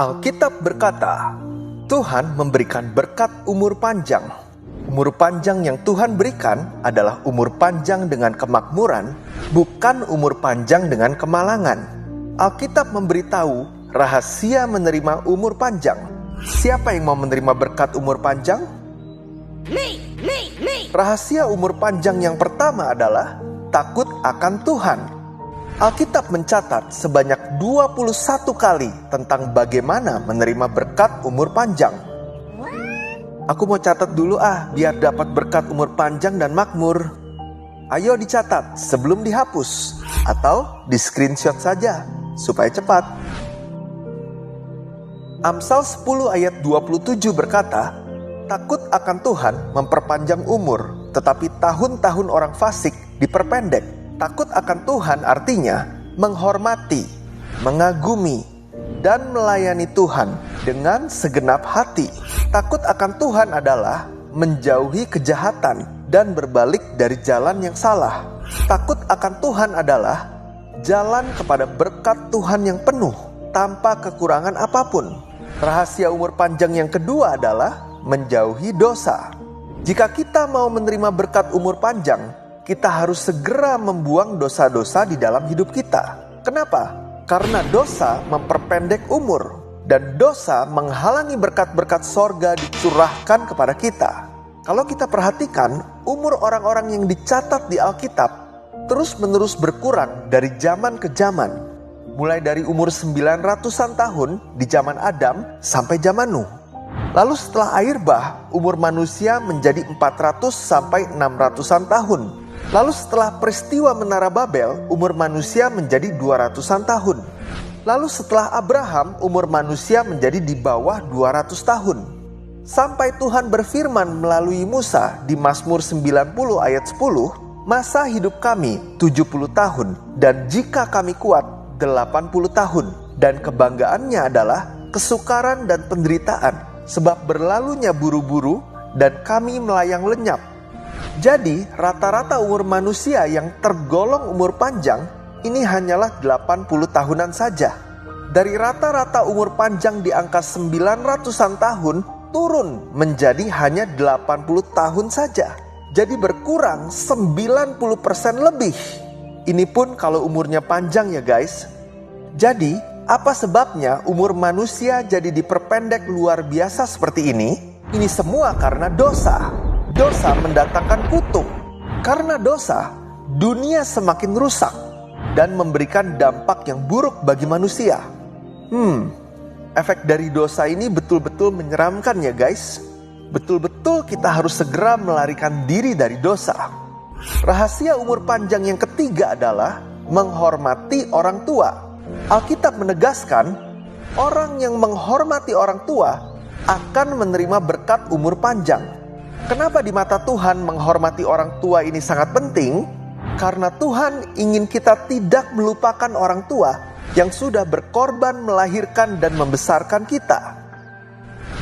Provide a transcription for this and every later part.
Alkitab berkata, Tuhan memberikan berkat umur panjang. Umur panjang yang Tuhan berikan adalah umur panjang dengan kemakmuran, bukan umur panjang dengan kemalangan. Alkitab memberitahu rahasia menerima umur panjang. Siapa yang mau menerima berkat umur panjang? Rahasia umur panjang yang pertama adalah takut akan Tuhan. Alkitab mencatat sebanyak 21 kali tentang bagaimana menerima berkat umur panjang. Aku mau catat dulu biar dapat berkat umur panjang dan makmur. Ayo dicatat sebelum dihapus atau di screenshot saja supaya cepat. Amsal 10 ayat 27 berkata, takut akan Tuhan memperpanjang umur, tetapi tahun-tahun orang fasik diperpendek. Takut akan Tuhan artinya menghormati, mengagumi, dan melayani Tuhan dengan segenap hati. Takut akan Tuhan adalah menjauhi kejahatan dan berbalik dari jalan yang salah. Takut akan Tuhan adalah jalan kepada berkat Tuhan yang penuh tanpa kekurangan apapun. Rahasia umur panjang yang kedua adalah menjauhi dosa. Jika kita mau menerima berkat umur panjang, kita harus segera membuang dosa-dosa di dalam hidup kita. Kenapa? Karena dosa memperpendek umur, dan dosa menghalangi berkat-berkat sorga dicurahkan kepada kita. Kalau kita perhatikan, umur orang-orang yang dicatat di Alkitab terus-menerus berkurang dari zaman ke zaman. Mulai dari umur 900-an tahun di zaman Adam sampai zaman Nuh. Lalu setelah air bah, umur manusia menjadi 400 sampai 600-an tahun. Lalu setelah peristiwa Menara Babel, umur manusia menjadi 200-an tahun. Lalu setelah Abraham, umur manusia menjadi di bawah 200 tahun. Sampai Tuhan berfirman melalui Musa di Mazmur 90 ayat 10, masa hidup kami 70 tahun, dan jika kami kuat 80 tahun. Dan kebanggaannya adalah kesukaran dan penderitaan, sebab berlalunya buru-buru dan kami melayang lenyap. Jadi rata-rata umur manusia yang tergolong umur panjang ini hanyalah 80 tahunan saja. Dari rata-rata umur panjang di angka 900-an tahun turun menjadi hanya 80 tahun saja. Jadi berkurang 90% lebih. Ini pun kalau umurnya panjang ya guys. Jadi apa sebabnya umur manusia jadi diperpendek luar biasa seperti ini? Ini semua karena dosa. Dosa mendatangkan kutuk. Karena dosa, dunia semakin rusak dan memberikan dampak yang buruk bagi manusia. Efek dari dosa ini betul-betul menyeramkan ya guys. Betul-betul kita harus segera melarikan diri dari dosa. Rahasia umur panjang yang ketiga adalah menghormati orang tua. Alkitab menegaskan, orang yang menghormati orang tua akan menerima berkat umur panjang. Kenapa di mata Tuhan menghormati orang tua ini sangat penting? Karena Tuhan ingin kita tidak melupakan orang tua yang sudah berkorban melahirkan dan membesarkan kita.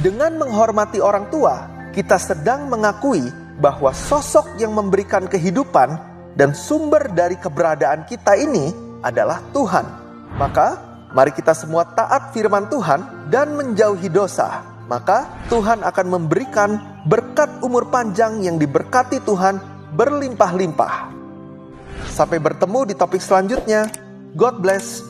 Dengan menghormati orang tua, kita sedang mengakui bahwa sosok yang memberikan kehidupan dan sumber dari keberadaan kita ini adalah Tuhan. Maka, mari kita semua taat firman Tuhan dan menjauhi dosa. Maka Tuhan akan memberikan berkat umur panjang yang diberkati Tuhan berlimpah-limpah. Sampai bertemu di topik selanjutnya. God bless.